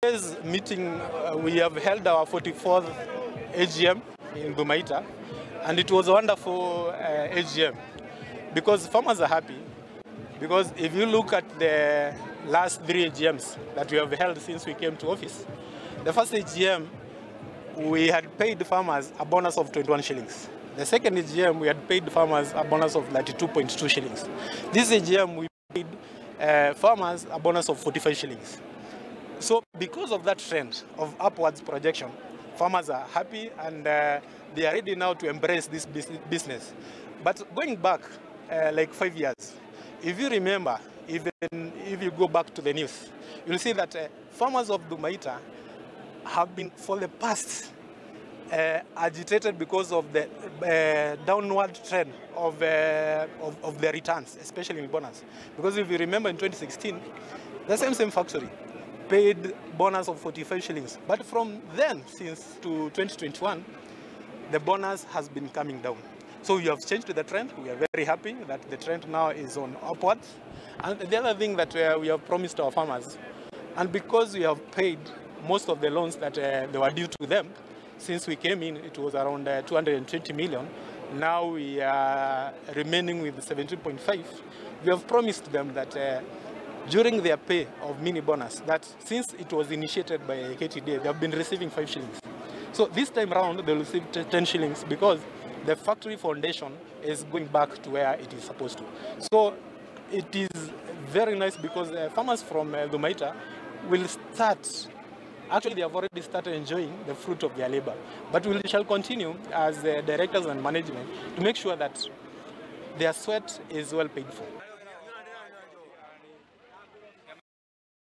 Today's meeting, we have held our 44th AGM in Thumaita, and it was a wonderful AGM because farmers are happy. Because if you look at the last 3 AGMs that we have held since we came to office, the first AGM, we had paid farmers a bonus of 21 shillings. The second AGM, we had paid farmers a bonus of 92.2 shillings. This AGM, we paid farmers a bonus of 45 shillings. So because of that trend of upwards projection, farmers are happy and they are ready now to embrace this business. But going back like 5 years, if you remember, even if you go back to the news, you'll see that farmers of Thumaita have been, for the past, agitated because of the downward trend of their returns, especially in bonus. Because if you remember in 2016, the same factory paid bonus of 45 shillings. But from then, since to 2021, the bonus has been coming down. So we have changed the trend. We are very happy that the trend now is on upwards. And the other thing that we have promised our farmers, and because we have paid most of the loans that they were due to them, since we came in, it was around 220 million. Now we are remaining with 17.5. We have promised them that during their pay of mini bonus, that since it was initiated by KTDA, they have been receiving 5 shillings. So this time around, they will receive 10 shillings because the factory foundation is going back to where it is supposed to. So it is very nice because farmers from Thumaita will start, actually they have already started enjoying the fruit of their labor. But we shall continue as directors and management to make sure that their sweat is well paid for.